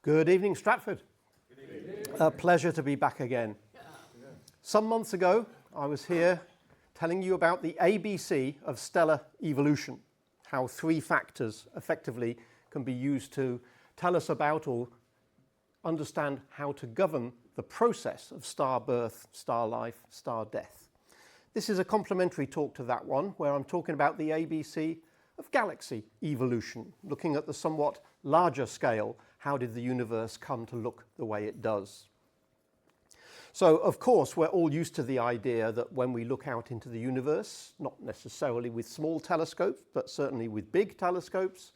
Good evening, Stratford. Good evening. A pleasure to be back again. Some months ago, I was here telling you about the ABC of stellar evolution, how three factors effectively can be used to tell us about or understand how to govern the process of star birth, star life, star death. This is a complementary talk to that one, where I'm talking about the ABC of galaxy evolution, looking at the somewhat larger scale. How did the universe come to look the way it does? So, of course, we're all used to the idea that when we look out into the universe, not necessarily with small telescopes, but certainly with big telescopes,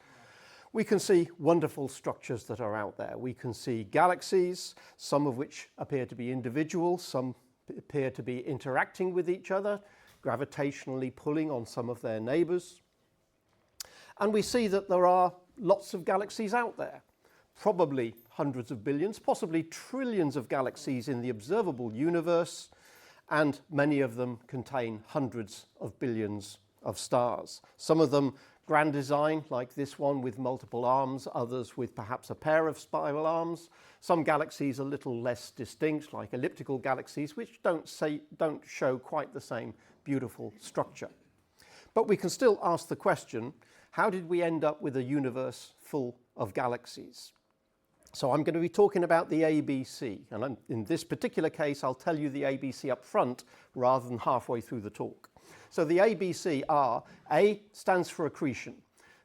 we can see wonderful structures that are out there. We can see galaxies, some of which appear to be individual, some appear to be interacting with each other, gravitationally pulling on some of their neighbors. And we see that there are lots of galaxies out there, probably hundreds of billions, possibly trillions of galaxies in the observable universe, and many of them contain hundreds of billions of stars. Some of them grand design, like this one with multiple arms, others with perhaps a pair of spiral arms. Some galaxies a little less distinct, like elliptical galaxies, which don't show quite the same beautiful structure. But we can still ask the question, how did we end up with a universe full of galaxies? So I'm going to be talking about the ABC, and in this particular case I'll tell you the ABC up front rather than halfway through the talk. So the ABC are, A stands for accretion,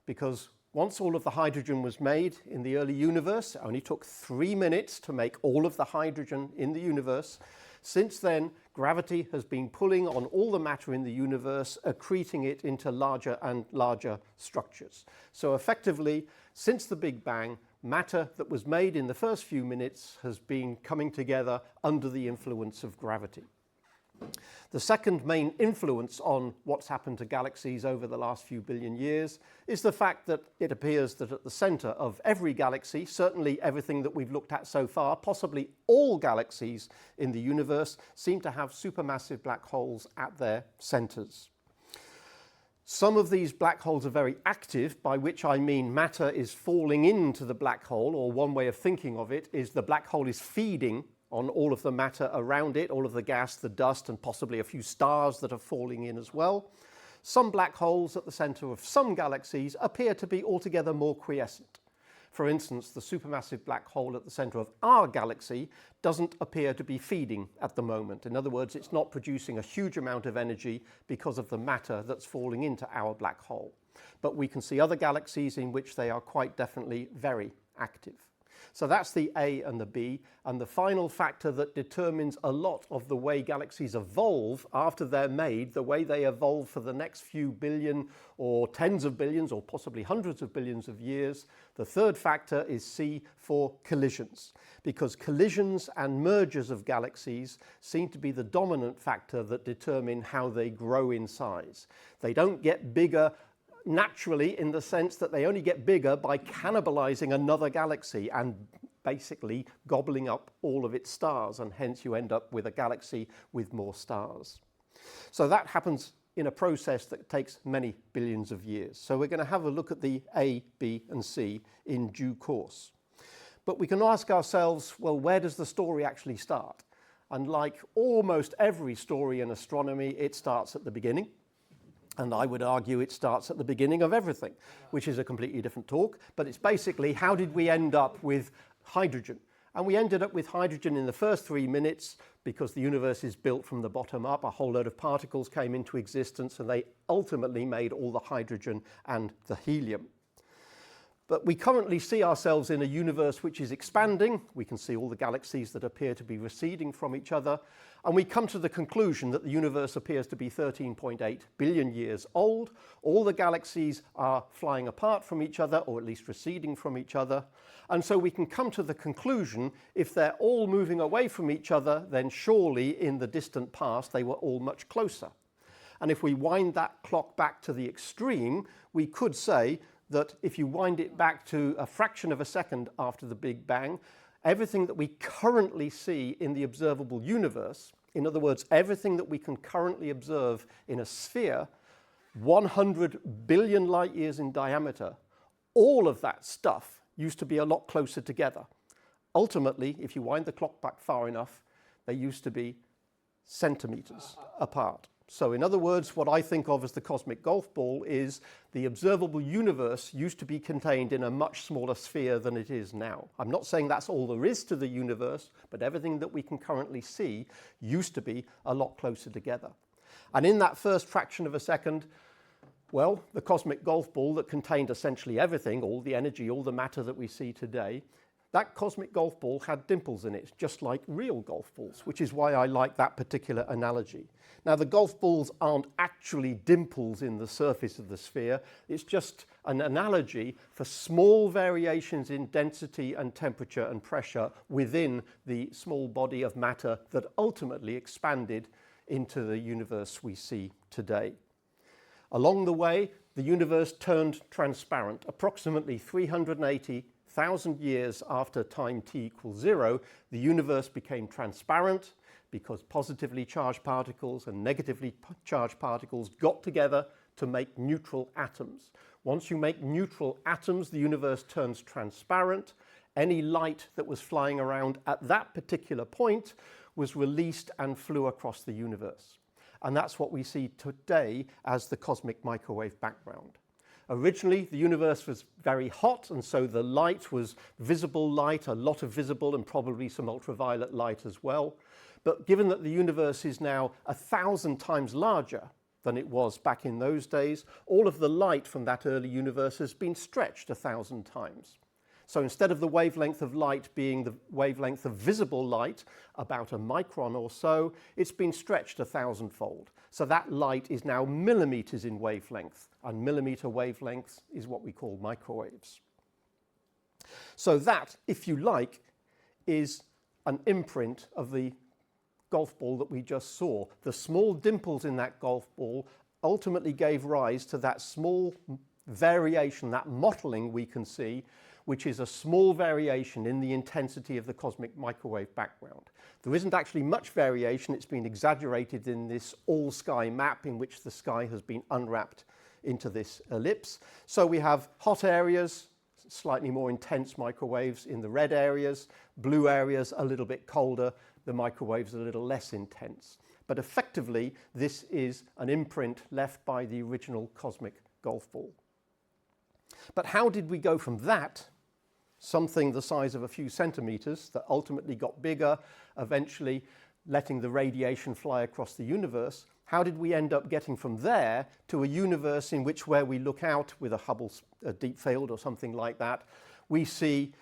because once all of the hydrogen was made in the early universe, it only took 3 minutes to make all of the hydrogen in the universe. Since then, gravity has been pulling on all the matter in the universe, accreting it into larger and larger structures. So effectively, since the Big Bang, matter that was made in the first few minutes has been coming together under the influence of gravity. The second main influence on what's happened to galaxies over the last few billion years is the fact that it appears that at the center of every galaxy, certainly everything that we've looked at so far, possibly all galaxies in the universe, seem to have supermassive black holes at their centers. Some of these black holes are very active, by which I mean matter is falling into the black hole, or one way of thinking of it is the black hole is feeding on all of the matter around it, all of the gas, the dust, and possibly a few stars that are falling in as well. Some black holes at the center of some galaxies appear to be altogether more quiescent. For instance, the supermassive black hole at the center of our galaxy doesn't appear to be feeding at the moment. In other words, it's not producing a huge amount of energy because of the matter that's falling into our black hole. But we can see other galaxies in which they are quite definitely very active. So that's the A and the B, and the final factor that determines a lot of the way galaxies evolve after they're made, the way they evolve for the next few billion or tens of billions or possibly hundreds of billions of years. The third factor is C for collisions, because collisions and mergers of galaxies seem to be the dominant factor that determine how they grow in size. They don't get bigger naturally, in the sense that they only get bigger by cannibalizing another galaxy and basically gobbling up all of its stars, and hence you end up with a galaxy with more stars. So that happens in a process that takes many billions of years. So we're going to have a look at the A, B, and C in due course. But we can ask ourselves, well, where does the story actually start? And like almost every story in astronomy, it starts at the beginning. And I would argue it starts at the beginning of everything, which is a completely different talk. But it's basically, how did we end up with hydrogen? And we ended up with hydrogen in the first 3 minutes because the universe is built from the bottom up. A whole load of particles came into existence, and they ultimately made all the hydrogen and the helium. But we currently see ourselves in a universe which is expanding. We can see all the galaxies that appear to be receding from each other. And we come to the conclusion that the universe appears to be 13.8 billion years old. All the galaxies are flying apart from each other, or at least receding from each other. And so we can come to the conclusion, if they're all moving away from each other, then surely in the distant past they were all much closer. And if we wind that clock back to the extreme, we could say that if you wind it back to a fraction of a second after the Big Bang, everything that we currently see in the observable universe, in other words, everything that we can currently observe in a sphere, 100 billion light years in diameter, all of that stuff used to be a lot closer together. ultimately, if you wind the clock back far enough, they used to be centimeters apart. So in other words, what I think of as the cosmic golf ball is the observable universe used to be contained in a much smaller sphere than it is now. I'm not saying that's all there is to the universe, but everything that we can currently see used to be a lot closer together. And in that first fraction of a second, well, the cosmic golf ball that contained essentially everything, all the energy, all the matter that we see today, that cosmic golf ball had dimples in it, just like real golf balls, which is why I like that particular analogy. Now, the golf balls aren't actually dimples in the surface of the sphere. It's just an analogy for small variations in density and temperature and pressure within the small body of matter that ultimately expanded into the universe we see today. Along the way, the universe turned transparent. Approximately 380,000 years after time t equals 0, the universe became transparent because positively charged particles and negatively charged particles got together to make neutral atoms. Once you make neutral atoms, the universe turns transparent. Any light that was flying around at that particular point was released and flew across the universe. And that's what we see today as the cosmic microwave background. Originally, the universe was very hot, and so the light was visible light, a lot of visible and probably some ultraviolet light as well. But given that the universe is now 1,000 times larger than it was back in those days, all of the light from that early universe has been stretched 1,000 times. So instead of the wavelength of light being the wavelength of visible light, about a micron or so, it's been stretched 1,000-fold. So that light is now millimeters in wavelength, and millimeter wavelengths is what we call microwaves. So that, if you like, is an imprint of the golf ball that we just saw. The small dimples in that golf ball ultimately gave rise to that small variation, that mottling we can see, which is a small variation in the intensity of the cosmic microwave background. There isn't actually much variation. It's been exaggerated in this all-sky map in which the sky has been unwrapped into this ellipse. So we have hot areas, slightly more intense microwaves in the red areas, blue areas a little bit colder, the microwaves a little less intense. But effectively, this is an imprint left by the original cosmic golf ball. But how did we go from that, something the size of a few centimeters that ultimately got bigger, eventually letting the radiation fly across the universe, how did we end up getting from there to a universe in which, where we look out with a Hubble deep field or something like that, we see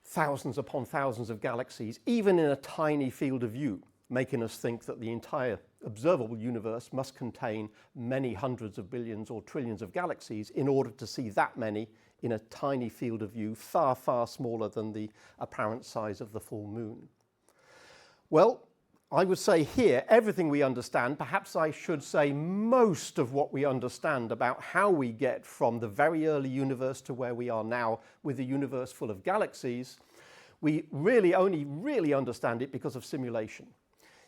thousands upon thousands of galaxies, even in a tiny field of view, making us think that the entire observable universe must contain many hundreds of billions or trillions of galaxies in order to see that many in a tiny field of view, far, far smaller than the apparent size of the full moon. Well, I would say here, everything we understand, perhaps I should say most of what we understand about how we get from the very early universe to where we are now with a universe full of galaxies, we really only really understand it because of simulation.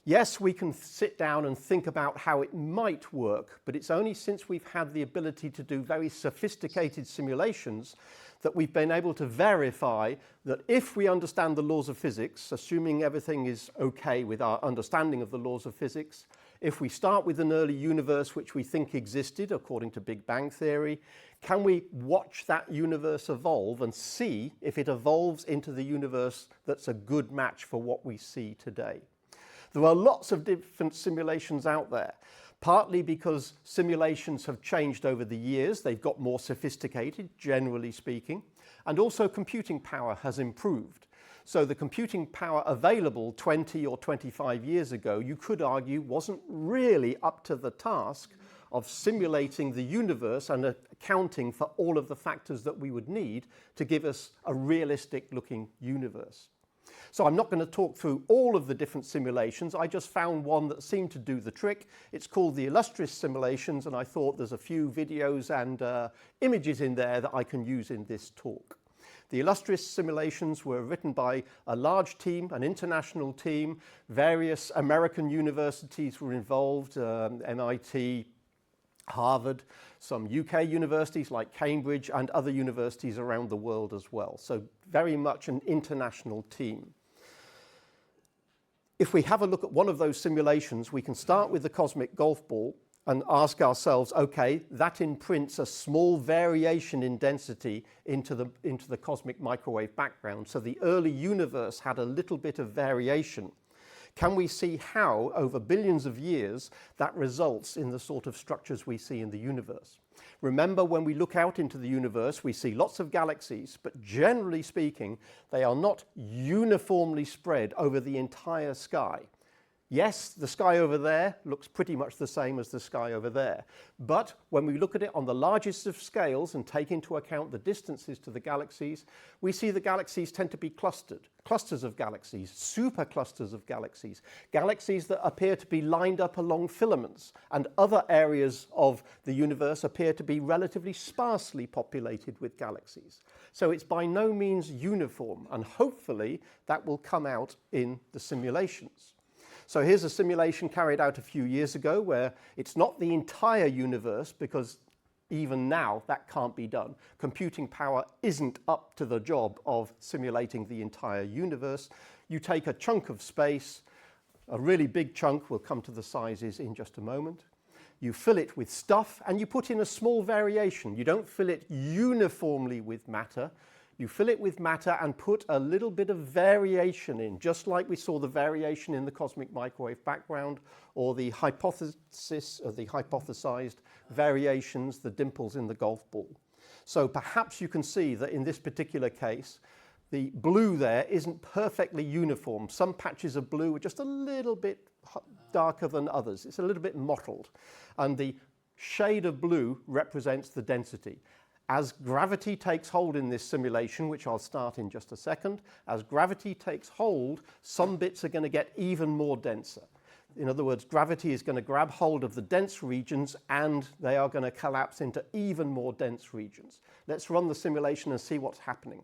Yes, we can sit down and think about how it might work, but it's only since we've had the ability to do very sophisticated simulations that we've been able to verify that if we understand the laws of physics, assuming everything is okay with our understanding of the laws of physics, if we start with an early universe which we think existed according to Big Bang theory, can we watch that universe evolve and see if it evolves into the universe that's a good match for what we see today? There are lots of different simulations out there, partly because simulations have changed over the years. They've got more sophisticated, generally speaking, and also computing power has improved. So the computing power available 20 or 25 years ago, you could argue, wasn't really up to the task of simulating the universe and accounting for all of the factors that we would need to give us a realistic-looking universe. So I'm not going to talk through all of the different simulations. I just found one that seemed to do the trick. It's called the illustrious simulations, and I thought there's a few videos and images in there that I can use in this talk. The illustrious simulations were written by a large team, an international team. Various American universities were involved, MIT, Harvard, some UK universities like Cambridge, and other universities around the world as well. So very much an international team. If we have a look at one of those simulations, we can start with the cosmic golf ball and ask ourselves, okay, that imprints a small variation in density into the cosmic microwave background. So the early universe had a little bit of variation. Can we see how, over billions of years, that results in the sort of structures we see in the universe? Remember, when we look out into the universe, we see lots of galaxies, but generally speaking, they are not uniformly spread over the entire sky. Yes, the sky over there looks pretty much the same as the sky over there. But when we look at it on the largest of scales and take into account the distances to the galaxies, we see the galaxies tend to be clustered. Clusters of galaxies, superclusters of galaxies, galaxies that appear to be lined up along filaments, and other areas of the universe appear to be relatively sparsely populated with galaxies. So it's by no means uniform, and hopefully that will come out in the simulations. So here's a simulation carried out a few years ago where it's not the entire universe, because even now that can't be done. Computing power isn't up to the job of simulating the entire universe. You take a chunk of space, a really big chunk, we'll come to the sizes in just a moment. You fill it with stuff and you put in a small variation. You don't fill it uniformly with matter. You fill it with matter and put a little bit of variation in, just like we saw the variation in the cosmic microwave background, or the hypothesis or the hypothesized variations, the dimples in the golf ball. So perhaps you can see that in this particular case, the blue there isn't perfectly uniform. Some patches of blue are just a little bit darker than others. It's a little bit mottled. And the shade of blue represents the density. As gravity takes hold in this simulation, which I'll start in just a second, as gravity takes hold, some bits are going to get even more denser. In other words, gravity is going to grab hold of the dense regions and they are going to collapse into even more dense regions. Let's run the simulation and see what's happening.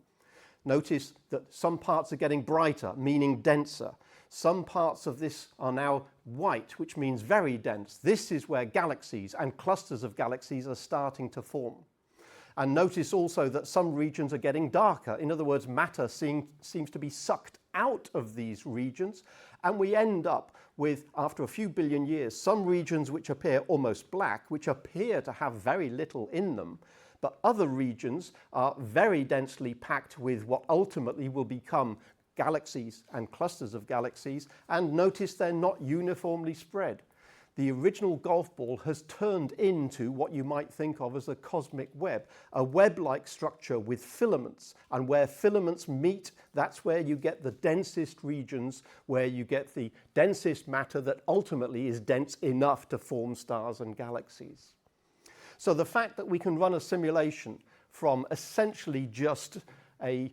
Notice that some parts are getting brighter, meaning denser. Some parts of this are now white, which means very dense. This is where galaxies and clusters of galaxies are starting to form. And notice also that some regions are getting darker. In other words, matter seems to be sucked out of these regions. And we end up with, after a few billion years, some regions which appear almost black, which appear to have very little in them. But other regions are very densely packed with what ultimately will become galaxies and clusters of galaxies. And notice they're not uniformly spread. The original golf ball has turned into what you might think of as a cosmic web, a web-like structure with filaments. And where filaments meet, that's where you get the densest regions, where you get the densest matter that ultimately is dense enough to form stars and galaxies. So the fact that we can run a simulation from essentially just a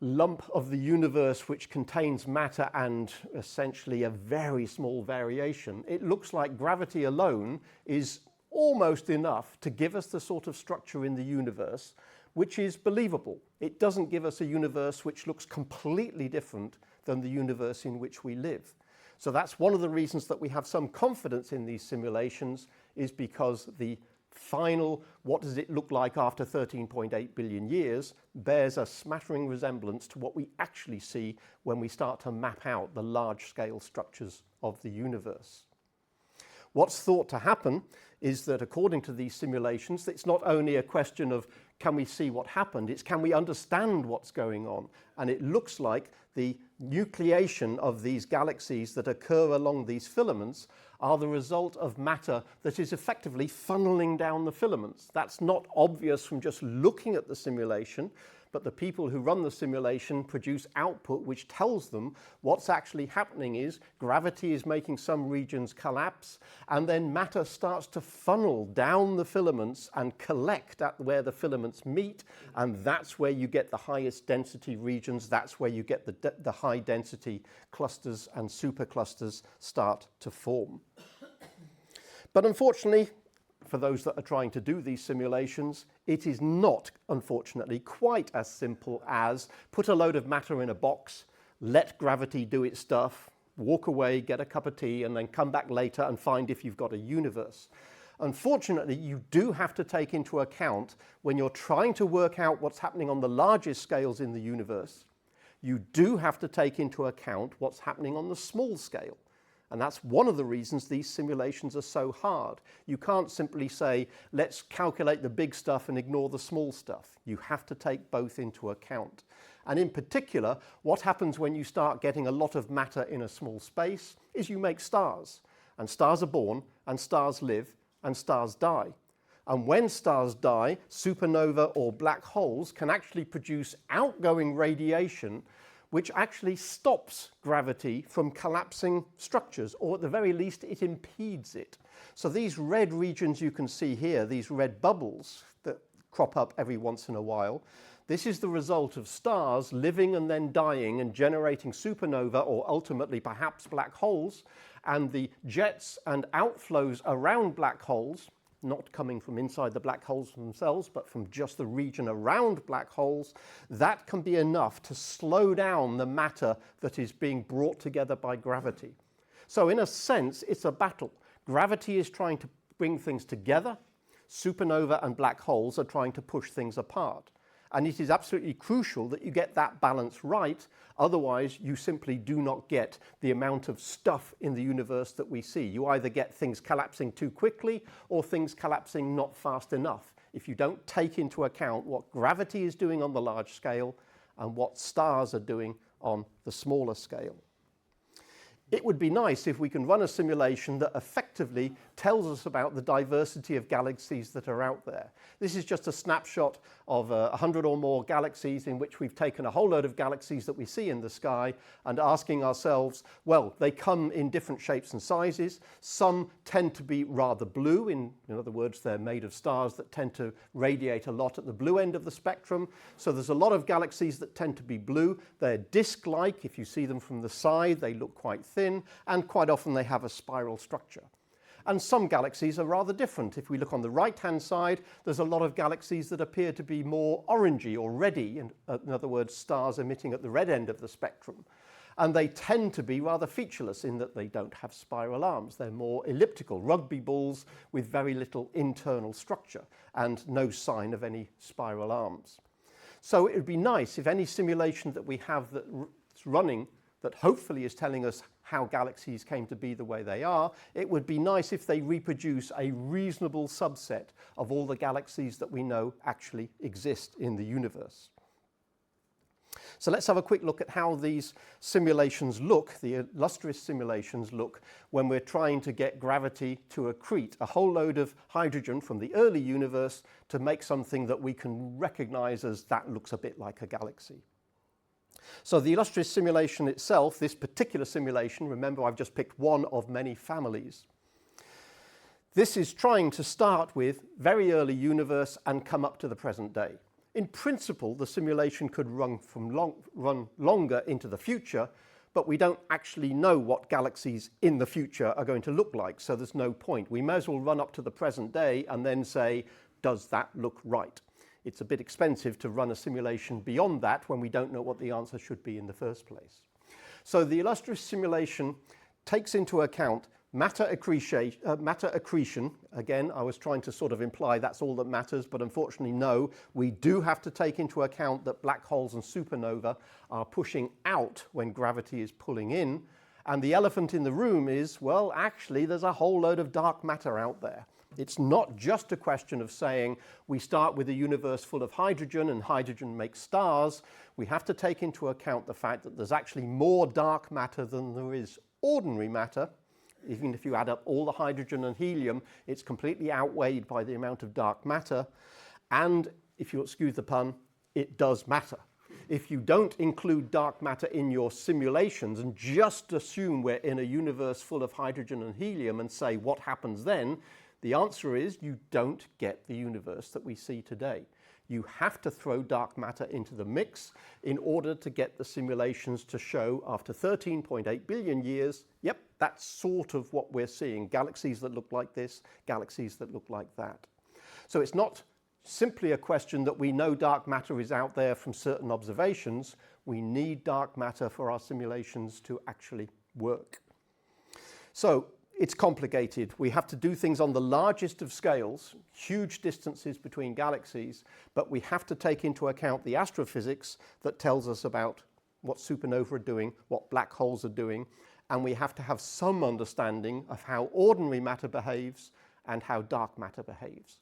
lump of the universe which contains matter and essentially a very small variation, it looks like gravity alone is almost enough to give us the sort of structure in the universe which is believable. It doesn't give us a universe which looks completely different than the universe in which we live. So that's one of the reasons that we have some confidence in these simulations, is because the final, what does it look like after 13.8 billion years, bears a smattering resemblance to what we actually see when we start to map out the large-scale structures of the universe. What's thought to happen is that, according to these simulations, it's not only a question of can we see what happened, it's can we understand what's going on. And it looks like the nucleation of these galaxies that occur along these filaments are the result of matter that is effectively funneling down the filaments. That's not obvious from just looking at the simulation, but the people who run the simulation produce output which tells them what's actually happening is gravity is making some regions collapse, and then matter starts to funnel down the filaments and collect at where the filaments meet, and that's where you get the highest density regions, that's where you get the high density clusters and superclusters start to form. But unfortunately, for those that are trying to do these simulations, it is not, unfortunately, quite as simple as put a load of matter in a box, let gravity do its stuff, walk away, get a cup of tea, and then come back later and find if you've got a universe. Unfortunately, you do have to take into account, when you're trying to work out what's happening on the largest scales in the universe, you do have to take into account what's happening on the small scale. And that's one of the reasons these simulations are so hard. You can't simply say, let's calculate the big stuff and ignore the small stuff. You have to take both into account. And in particular, what happens when you start getting a lot of matter in a small space is you make stars. And stars are born, and stars live, and stars die. And when stars die, supernova or black holes can actually produce outgoing radiation which actually stops gravity from collapsing structures, or at the very least it impedes it. So these red regions you can see here, these red bubbles that crop up every once in a while, this is the result of stars living and then dying and generating supernova, or ultimately perhaps black holes, and the jets and outflows around black holes, not coming from inside the black holes themselves, but from just the region around black holes, that can be enough to slow down the matter that is being brought together by gravity. So in a sense, it's a battle. Gravity is trying to bring things together. Supernova and black holes are trying to push things apart. And it is absolutely crucial that you get that balance right. Otherwise, you simply do not get the amount of stuff in the universe that we see. You either get things collapsing too quickly or things collapsing not fast enough, if you don't take into account what gravity is doing on the large scale and what stars are doing on the smaller scale. It would be nice if we can run a simulation that effectively tells us about the diversity of galaxies that are out there. This is just a snapshot of 100 or more galaxies, in which we've taken a whole load of galaxies that we see in the sky and asking ourselves, well, they come in different shapes and sizes. Some tend to be rather blue. In other words, they're made of stars that tend to radiate a lot at the blue end of the spectrum. So there's a lot of galaxies that tend to be blue. They're disk-like. If you see them from the side, they look quite thin, and quite often they have a spiral structure. And some galaxies are rather different. If we look on the right-hand side, there's a lot of galaxies that appear to be more orangey or reddy, in other words, stars emitting at the red end of the spectrum. And they tend to be rather featureless in that they don't have spiral arms. They're more elliptical, rugby balls with very little internal structure and no sign of any spiral arms. So it would be nice if any simulation that we have that's running that hopefully is telling us how galaxies came to be the way they are, it would be nice if they reproduce a reasonable subset of all the galaxies that we know actually exist in the universe. So let's have a quick look at how these simulations look, the illustrious simulations look, when we're trying to get gravity to accrete a whole load of hydrogen from the early universe to make something that we can recognize as that looks a bit like a galaxy. So the illustrious simulation itself, this particular simulation, remember I've just picked one of many families. This is trying to start with very early universe and come up to the present day. In principle, the simulation could run longer into the future, but we don't actually know what galaxies in the future are going to look like, so there's no point. We may as well run up to the present day and then say, does that look right? It's a bit expensive to run a simulation beyond that when we don't know what the answer should be in the first place. So the illustrious simulation takes into account matter accretion. Again, I was trying to sort of imply that's all that matters, but unfortunately no. We do have to take into account that black holes and supernova are pushing out when gravity is pulling in. And the elephant in the room is, well, actually there's a whole load of dark matter out there. It's not just a question of saying we start with a universe full of hydrogen and hydrogen makes stars. We have to take into account the fact that there's actually more dark matter than there is ordinary matter. Even if you add up all the hydrogen and helium, it's completely outweighed by the amount of dark matter. And if you'll excuse the pun, it does matter. If you don't include dark matter in your simulations and just assume we're in a universe full of hydrogen and helium and say what happens then, the answer is you don't get the universe that we see today. You have to throw dark matter into the mix in order to get the simulations to show after 13.8 billion years, yep, that's sort of what we're seeing. Galaxies that look like this, galaxies that look like that. So it's not simply a question that we know dark matter is out there from certain observations. We need dark matter for our simulations to actually work. So it's complicated. We have to do things on the largest of scales, huge distances between galaxies, but we have to take into account the astrophysics that tells us about what supernovae are doing, what black holes are doing, and we have to have some understanding of how ordinary matter behaves and how dark matter behaves.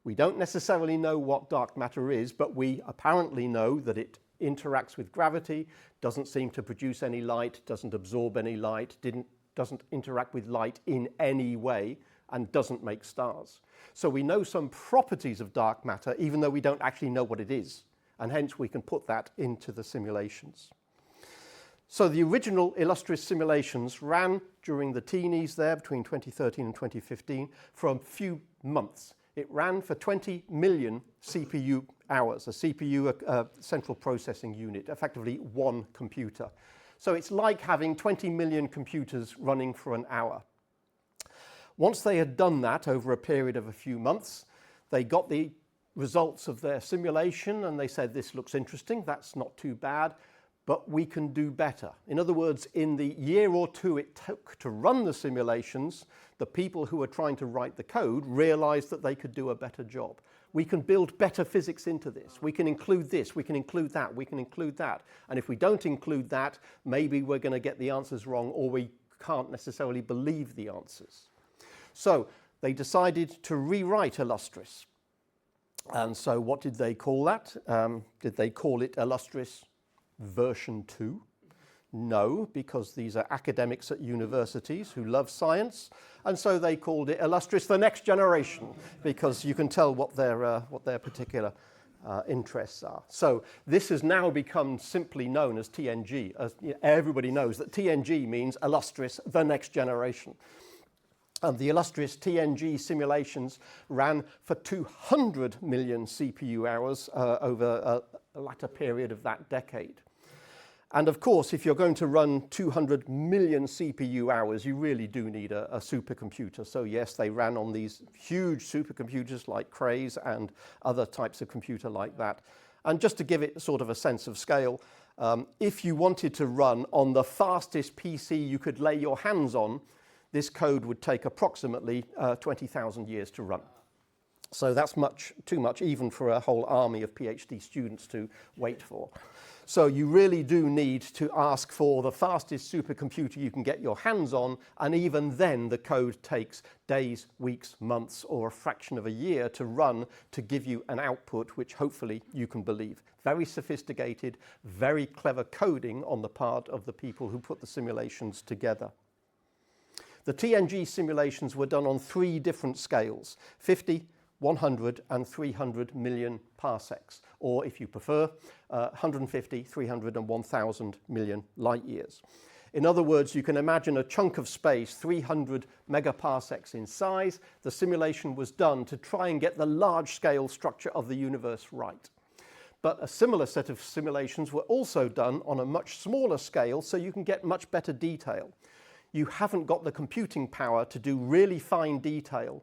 We don't necessarily know what dark matter is, but we apparently know that it interacts with gravity, doesn't seem to produce any light, doesn't absorb any light, doesn't interact with light in any way, and doesn't make stars. So we know some properties of dark matter, even though we don't actually know what it is, and hence we can put that into the simulations. So the original illustrious simulations ran during the teenies there, between 2013 and 2015, for a few months. It ran for 20 million CPU hours, a CPU, a central processing unit, effectively one computer. So it's like having 20 million computers running for an hour. Once they had done that over a period of a few months, they got the results of their simulation and they said, this looks interesting, that's not too bad, but we can do better. In other words, in the year or two it took to run the simulations, the people who were trying to write the code realized that they could do a better job. We can build better physics into this. We can include this, we can include that, we can include that. And if we don't include that, maybe we're going to get the answers wrong, or we can't necessarily believe the answers. So they decided to rewrite Illustris. And so what did they call that? Did they call it Illustris version 2? No, because these are academics at universities who love science, and so they called it Illustris the next generation, because you can tell what their particular interests are. So this has now become simply known as TNG. As everybody knows that TNG means Illustris the next generation. And the Illustris TNG simulations ran for 200 million CPU hours over a latter period of that decade. And of course, if you're going to run 200 million CPU hours, you really do need a supercomputer. So yes, they ran on these huge supercomputers like Crays and other types of computer like that. And just to give it sort of a sense of scale, if you wanted to run on the fastest PC you could lay your hands on, this code would take approximately 20,000 years to run. So that's too much even for a whole army of PhD students to wait for. So you really do need to ask for the fastest supercomputer you can get your hands on, and even then the code takes days, weeks, months, or a fraction of a year to run to give you an output which hopefully you can believe. Very sophisticated, very clever coding on the part of the people who put the simulations together. The TNG simulations were done on 3 different scales: 50, 100 and 300 million parsecs, or if you prefer, 150, 300 and 1,000 million light years. In other words, you can imagine a chunk of space, 300 megaparsecs in size. The simulation was done to try and get the large-scale structure of the universe right. But a similar set of simulations were also done on a much smaller scale, so you can get much better detail. You haven't got the computing power to do really fine detail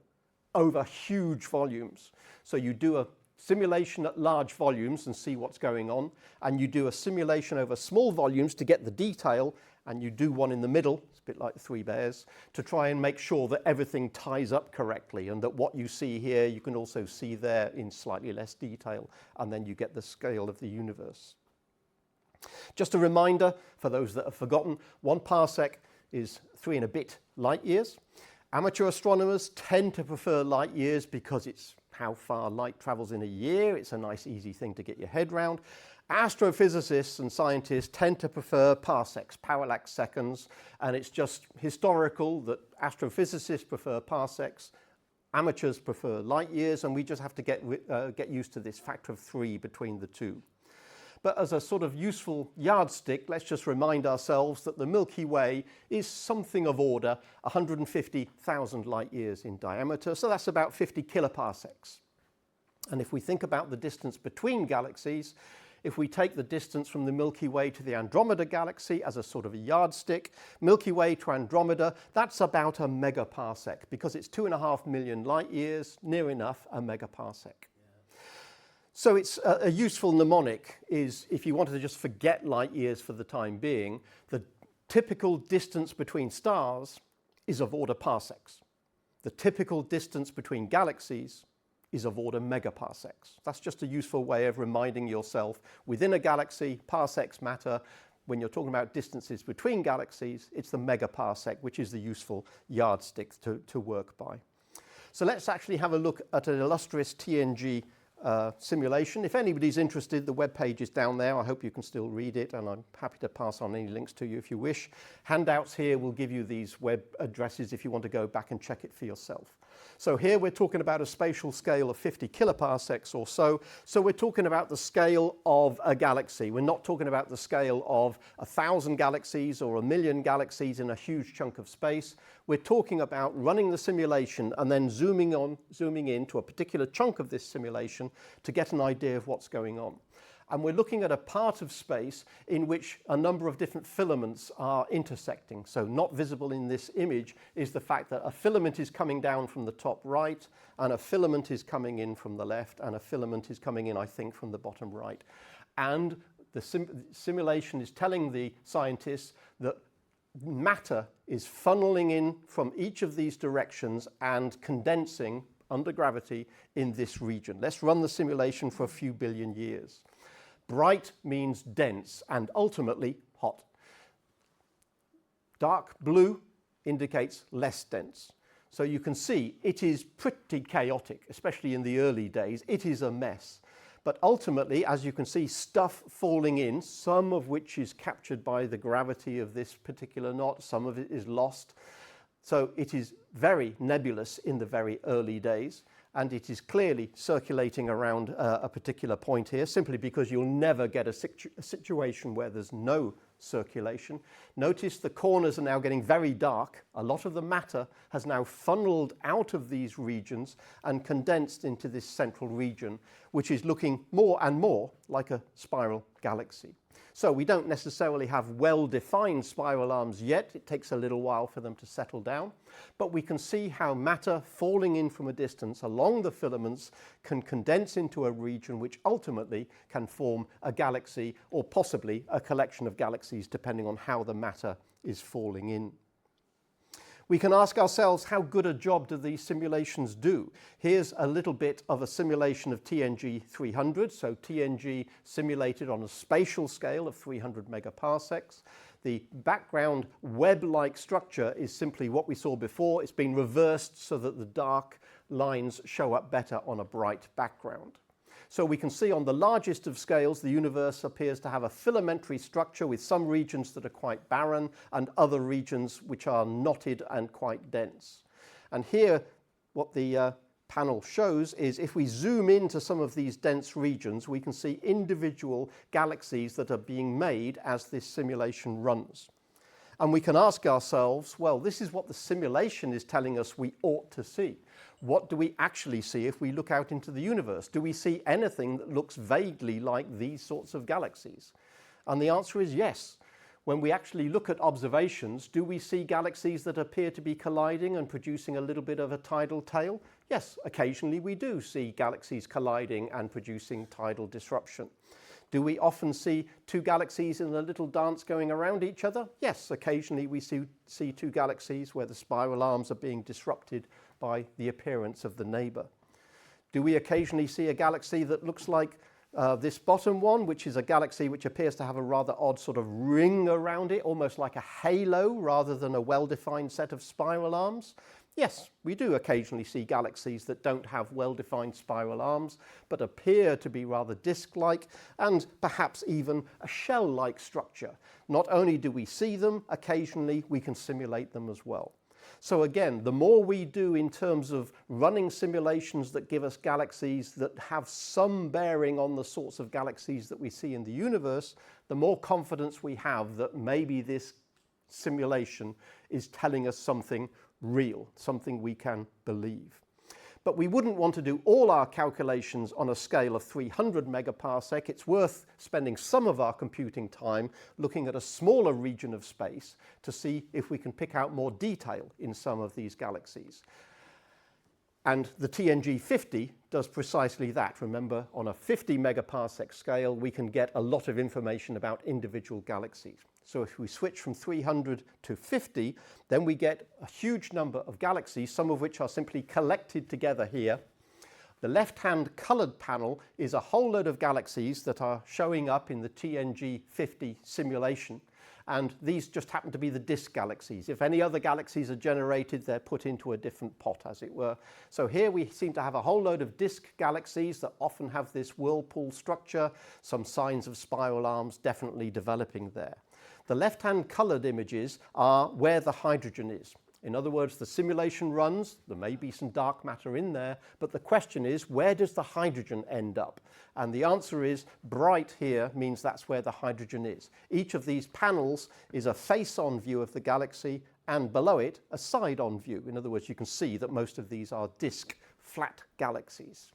over huge volumes. So you do a simulation at large volumes and see what's going on, and you do a simulation over small volumes to get the detail, and you do one in the middle, it's a bit like the 3 bears, to try and make sure that everything ties up correctly and that what you see here you can also see there in slightly less detail, and then you get the scale of the universe. Just a reminder for those that have forgotten, 1 parsec is 3 and a bit light years. Amateur astronomers tend to prefer light years because it's how far light travels in a year. It's a nice, easy thing to get your head round. Astrophysicists and scientists tend to prefer parsecs, parallax seconds, and it's just historical that astrophysicists prefer parsecs, amateurs prefer light years, and we just have to get used to this factor of 3 between the two. But as a sort of useful yardstick, let's just remind ourselves that the Milky Way is something of order 150,000 light years in diameter, so that's about 50 kiloparsecs. And if we think about the distance between galaxies, if we take the distance from the Milky Way to the Andromeda galaxy as a sort of a yardstick, Milky Way to Andromeda, that's about a megaparsec, because it's 2.5 million light years, near enough a megaparsec. So it's a useful mnemonic is, if you wanted to just forget light years for the time being, the typical distance between stars is of order parsecs. The typical distance between galaxies is of order megaparsecs. That's just a useful way of reminding yourself within a galaxy, parsecs matter. When you're talking about distances between galaxies, it's the megaparsec, which is the useful yardstick to work by. So let's actually have a look at an illustrious TNG simulation. If anybody's interested, the web page is down there. I hope you can still read it, and I'm happy to pass on any links to you if you wish. Handouts here will give you these web addresses if you want to go back and check it for yourself. So here we're talking about a spatial scale of 50 kiloparsecs or so. So we're talking about the scale of a galaxy. We're not talking about the scale of 1,000 galaxies or 1,000,000 galaxies in a huge chunk of space. We're talking about running the simulation and then zooming in to a particular chunk of this simulation to get an idea of what's going on. And we're looking at a part of space in which a number of different filaments are intersecting. So not visible in this image is the fact that a filament is coming down from the top right, and a filament is coming in from the left, and a filament is coming in, I think, from the bottom right. And the simulation is telling the scientists that matter is funneling in from each of these directions and condensing under gravity in this region. Let's run the simulation for a few billion years. Bright means dense and ultimately hot. Dark blue indicates less dense. So you can see it is pretty chaotic, especially in the early days. It is a mess. But ultimately, as you can see, stuff falling in, some of which is captured by the gravity of this particular knot, some of it is lost. So it is very nebulous in the very early days, and it is clearly circulating around a particular point here, simply because you'll never get a situation where there's no circulation. Notice the corners are now getting very dark. A lot of the matter has now funneled out of these regions and condensed into this central region, which is looking more and more like a spiral galaxy. So we don't necessarily have well-defined spiral arms yet. It takes a little while for them to settle down. But we can see how matter falling in from a distance along the filaments can condense into a region which ultimately can form a galaxy, or possibly a collection of galaxies, depending on how the matter is falling in. We can ask ourselves, how good a job do these simulations do? Here's a little bit of a simulation of TNG 300, so TNG simulated on a spatial scale of 300 megaparsecs. The background web-like structure is simply what we saw before. It's been reversed so that the dark lines show up better on a bright background. So we can see on the largest of scales, the universe appears to have a filamentary structure with some regions that are quite barren and other regions which are knotted and quite dense. And here, what the panel shows is if we zoom into some of these dense regions, we can see individual galaxies that are being made as this simulation runs. And we can ask ourselves, well, this is what the simulation is telling us we ought to see. What do we actually see if we look out into the universe? Do we see anything that looks vaguely like these sorts of galaxies? And the answer is yes. When we actually look at observations, do we see galaxies that appear to be colliding and producing a little bit of a tidal tail? Yes, occasionally we do see galaxies colliding and producing tidal disruption. Do we often see two galaxies in a little dance going around each other? Yes, occasionally we see two galaxies where the spiral arms are being disrupted by the appearance of the neighbor. Do we occasionally see a galaxy that looks like this bottom one, which is a galaxy which appears to have a rather odd sort of ring around it, almost like a halo rather than a well-defined set of spiral arms? Yes, we do occasionally see galaxies that don't have well-defined spiral arms, but appear to be rather disc-like and perhaps even a shell-like structure. Not only do we see them, occasionally we can simulate them as well. So again, the more we do in terms of running simulations that give us galaxies that have some bearing on the sorts of galaxies that we see in the universe, the more confidence we have that maybe this simulation is telling us something real, something we can believe. But we wouldn't want to do all our calculations on a scale of 300 megaparsec. It's worth spending some of our computing time looking at a smaller region of space to see if we can pick out more detail in some of these galaxies. And the TNG 50 does precisely that. Remember, on a 50 megaparsec scale, we can get a lot of information about individual galaxies. So if we switch from 300 to 50, then we get a huge number of galaxies, some of which are simply collected together here. The left-hand colored panel is a whole load of galaxies that are showing up in the TNG 50 simulation. And these just happen to be the disk galaxies. If any other galaxies are generated, they're put into a different pot, as it were. So here we seem to have a whole load of disk galaxies that often have this whirlpool structure, some signs of spiral arms definitely developing there. The left-hand colored images are where the hydrogen is. In other words, the simulation runs, there may be some dark matter in there, but the question is, where does the hydrogen end up? And the answer is bright here means that's where the hydrogen is. Each of these panels is a face-on view of the galaxy, and below it, a side-on view. In other words, you can see that most of these are disk, flat galaxies.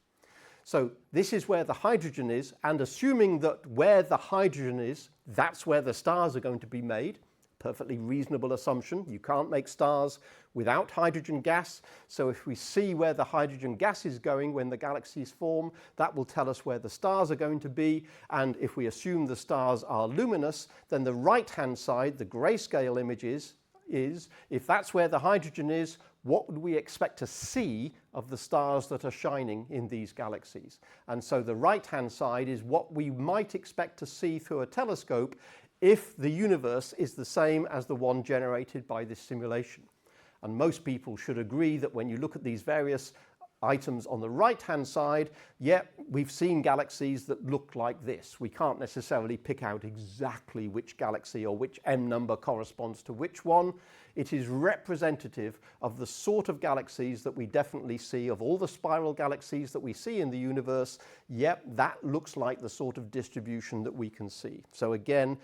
So this is where the hydrogen is, and assuming that where the hydrogen is, that's where the stars are going to be made. Perfectly reasonable assumption. You can't make stars without hydrogen gas. So if we see where the hydrogen gas is going when the galaxies form, that will tell us where the stars are going to be. And if we assume the stars are luminous, then the right-hand side, the grayscale images, is if that's where the hydrogen is, what would we expect to see of the stars that are shining in these galaxies? And so the right-hand side is what we might expect to see through a telescope if the universe is the same as the one generated by this simulation. And most people should agree that when you look at these various items on the right-hand side, we've seen galaxies that look like this. We can't necessarily pick out exactly which galaxy or which M number corresponds to which one. It is representative of the sort of galaxies that we definitely see, of all the spiral galaxies that we see in the universe. That looks like the sort of distribution that we can see. So again,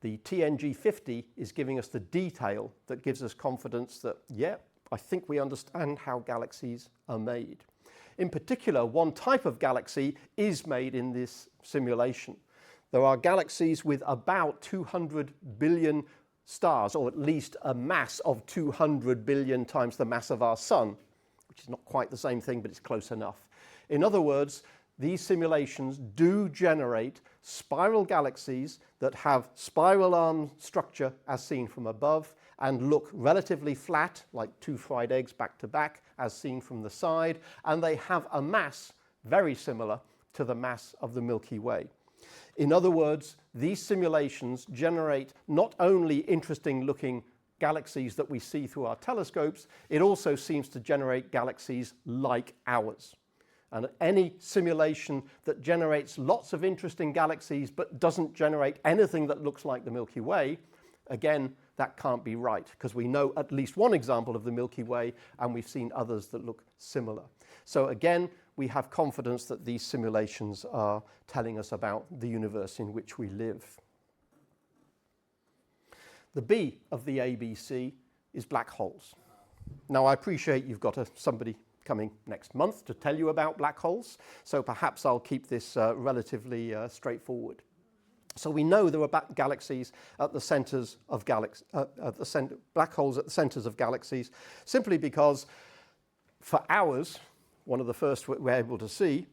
the TNG 50 is giving us the detail that gives us confidence that, I think we understand how galaxies are made. In particular, one type of galaxy is made in this simulation. There are galaxies with about 200 billion stars, or at least a mass of 200 billion times the mass of our sun, which is not quite the same thing, but it's close enough. In other words, these simulations do generate spiral galaxies that have spiral arm structure as seen from above and look relatively flat, like two fried eggs back to back, as seen from the side, and they have a mass very similar to the mass of the Milky Way. In other words, these simulations generate not only interesting looking galaxies that we see through our telescopes, it also seems to generate galaxies like ours. And any simulation that generates lots of interesting galaxies but doesn't generate anything that looks like the Milky Way, again, that can't be right, because we know at least one example of the Milky Way and we've seen others that look similar. So again, we have confidence that these simulations are telling us about the universe in which we live. The B of the ABC is black holes. Now, I appreciate you've got somebody coming next month to tell you about black holes, so perhaps I'll keep this relatively straightforward. So we know there are galaxies at the centers of black holes at the centers of galaxies, simply because for ours, one of the first we're able to see,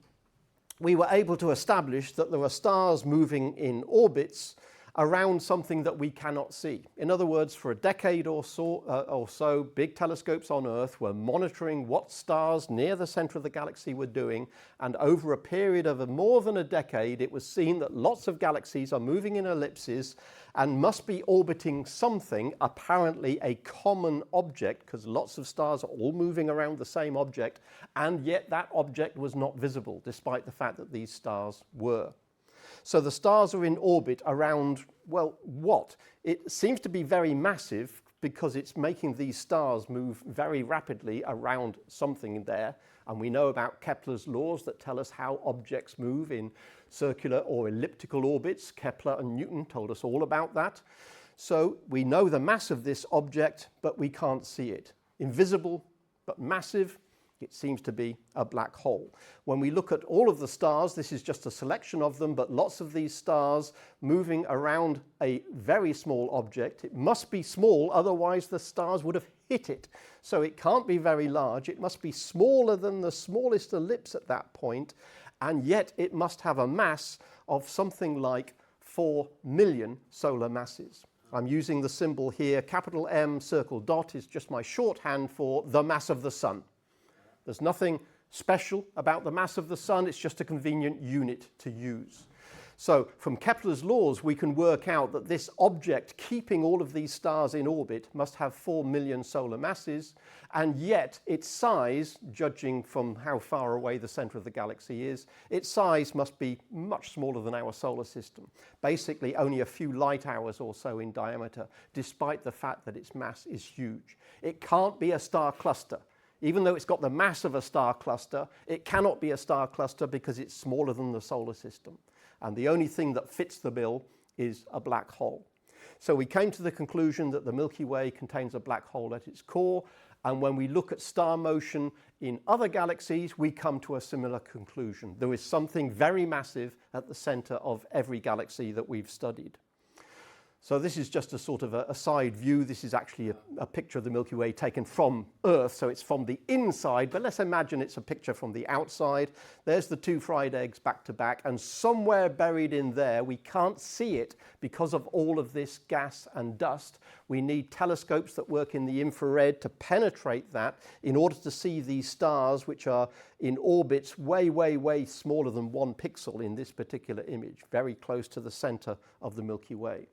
we were able to establish that there are stars moving in orbits around something that we cannot see. In other words, for a decade or so, big telescopes on Earth were monitoring what stars near the center of the galaxy were doing, and over a period of more than a decade, it was seen that lots of galaxies are moving in ellipses and must be orbiting something, apparently a common object, because lots of stars are all moving around the same object, and yet that object was not visible, despite the fact that these stars were. So the stars are in orbit around, well, what? It seems to be very massive because it's making these stars move very rapidly around something there. And we know about Kepler's laws that tell us how objects move in circular or elliptical orbits. Kepler and Newton told us all about that. So we know the mass of this object, but we can't see it. Invisible, but massive. It seems to be a black hole. When we look at all of the stars, this is just a selection of them, but lots of these stars moving around a very small object. It must be small, otherwise the stars would have hit it. So it can't be very large. It must be smaller than the smallest ellipse at that point, and yet it must have a mass of something like 4 million solar masses. I'm using the symbol here. Capital M circle dot is just my shorthand for the mass of the sun. There's nothing special about the mass of the sun. It's just a convenient unit to use. So from Kepler's laws, we can work out that this object keeping all of these stars in orbit must have 4 million solar masses, and yet its size, judging from how far away the center of the galaxy is, its size must be much smaller than our solar system. Basically only a few light hours or so in diameter, despite the fact that its mass is huge. It can't be a star cluster. Even though it's got the mass of a star cluster, it cannot be a star cluster because it's smaller than the solar system. And the only thing that fits the bill is a black hole. So we came to the conclusion that the Milky Way contains a black hole at its core, and when we look at star motion in other galaxies, we come to a similar conclusion. There is something very massive at the center of every galaxy that we've studied. So this is just a sort of a side view. This is actually a picture of the Milky Way taken from Earth, so it's from the inside, but let's imagine it's a picture from the outside. There's the two fried eggs back to back, and somewhere buried in there, we can't see it because of all of this gas and dust. We need telescopes that work in the infrared to penetrate that in order to see these stars, which are in orbits way, way, way smaller than 1 pixel in this particular image, very close to the center of the Milky Way.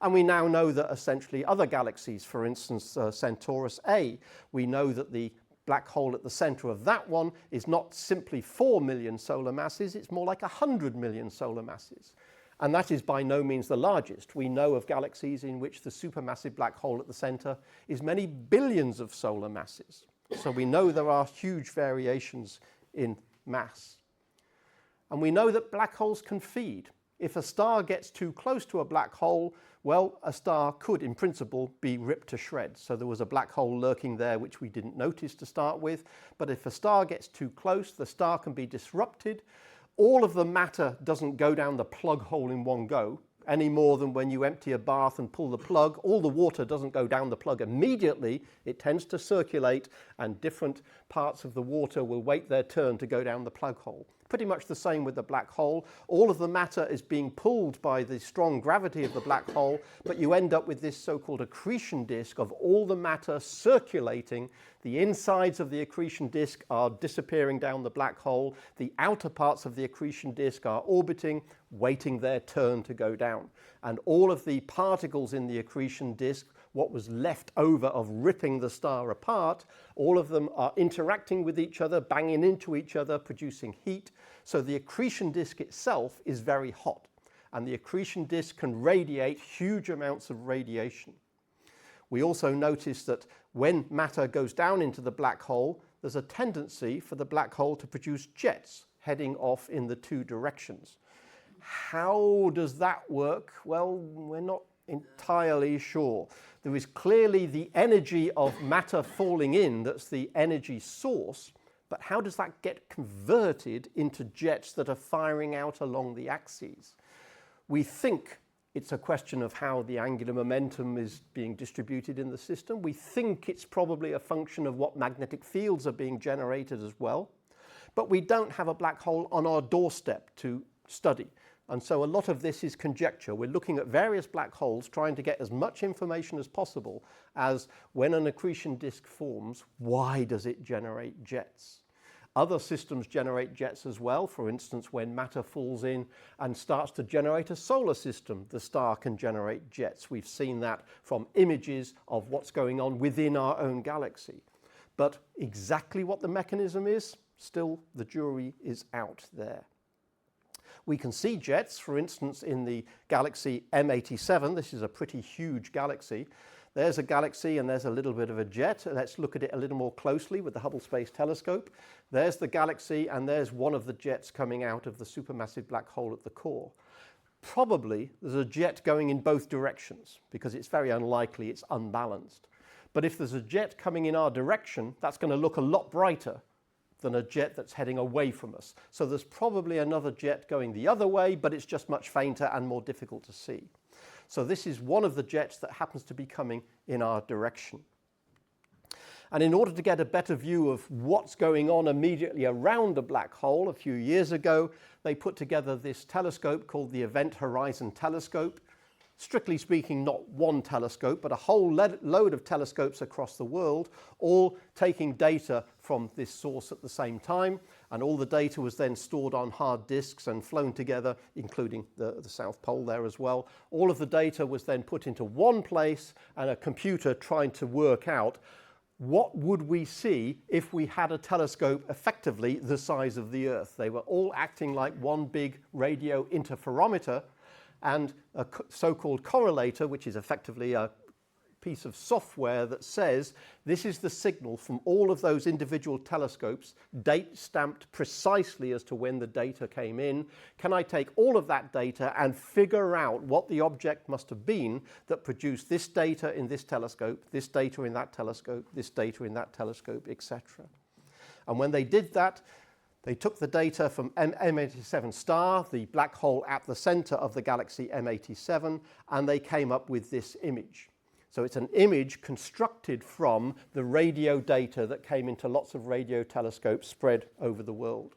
And we now know that essentially other galaxies, for instance, Centaurus A, we know that the black hole at the center of that one is not simply 4 million solar masses, it's more like 100 million solar masses. And that is by no means the largest. We know of galaxies in which the supermassive black hole at the center is many billions of solar masses. So we know there are huge variations in mass. And we know that black holes can feed. If a star gets too close to a black hole, well, a star could, in principle, be ripped to shreds. So there was a black hole lurking there which we didn't notice to start with. But if a star gets too close, the star can be disrupted. All of the matter doesn't go down the plug hole in one go, any more than when you empty a bath and pull the plug. All the water doesn't go down the plug immediately. It tends to circulate, and different parts of the water will wait their turn to go down the plug hole. Pretty much the same with the black hole. All of the matter is being pulled by the strong gravity of the black hole, but you end up with this so-called accretion disk of all the matter circulating. The insides of the accretion disk are disappearing down the black hole. The outer parts of the accretion disk are orbiting, waiting their turn to go down. And all of the particles in the accretion disk, what was left over of ripping the star apart, all of them are interacting with each other, banging into each other, producing heat. So the accretion disk itself is very hot, and the accretion disk can radiate huge amounts of radiation. We also notice that when matter goes down into the black hole, there's a tendency for the black hole to produce jets heading off in the two directions. How does that work? Well, we're not entirely sure. There is clearly the energy of matter falling in that's the energy source, but how does that get converted into jets that are firing out along the axes? We think it's a question of how the angular momentum is being distributed in the system. We think it's probably a function of what magnetic fields are being generated as well, but we don't have a black hole on our doorstep to study. And so a lot of this is conjecture. We're looking at various black holes, trying to get as much information as possible as when an accretion disk forms, why does it generate jets? Other systems generate jets as well. For instance, when matter falls in and starts to generate a solar system, the star can generate jets. We've seen that from images of what's going on within our own galaxy. But exactly what the mechanism is, still the jury is out there. We can see jets, for instance, in the galaxy M87. This is a pretty huge galaxy. There's a galaxy and there's a little bit of a jet. Let's look at it a little more closely with the Hubble Space Telescope. There's the galaxy and there's one of the jets coming out of the supermassive black hole at the core. Probably there's a jet going in both directions because it's very unlikely it's unbalanced. But if there's a jet coming in our direction, that's going to look a lot brighter than a jet that's heading away from us. So there's probably another jet going the other way, but it's just much fainter and more difficult to see. So this is one of the jets that happens to be coming in our direction. And in order to get a better view of what's going on immediately around a black hole, a few years ago, they put together this telescope called the Event Horizon Telescope. Strictly speaking, not one telescope, but a whole load of telescopes across the world, all taking data from this source at the same time. And all the data was then stored on hard disks and flown together, including the South Pole there as well. All of the data was then put into one place, and a computer trying to work out what would we see if we had a telescope effectively the size of the Earth. They were all acting like one big radio interferometer, and a so-called correlator, which is effectively a piece of software that says this is the signal from all of those individual telescopes, date stamped precisely as to when the data came in. Can I take all of that data and figure out what the object must have been that produced this data in this telescope, this data in that telescope, this data in that telescope, etc. And when they did that, they took the data from M87 star, the black hole at the center of the galaxy M87, and they came up with this image. So it's an image constructed from the radio data that came into lots of radio telescopes spread over the world.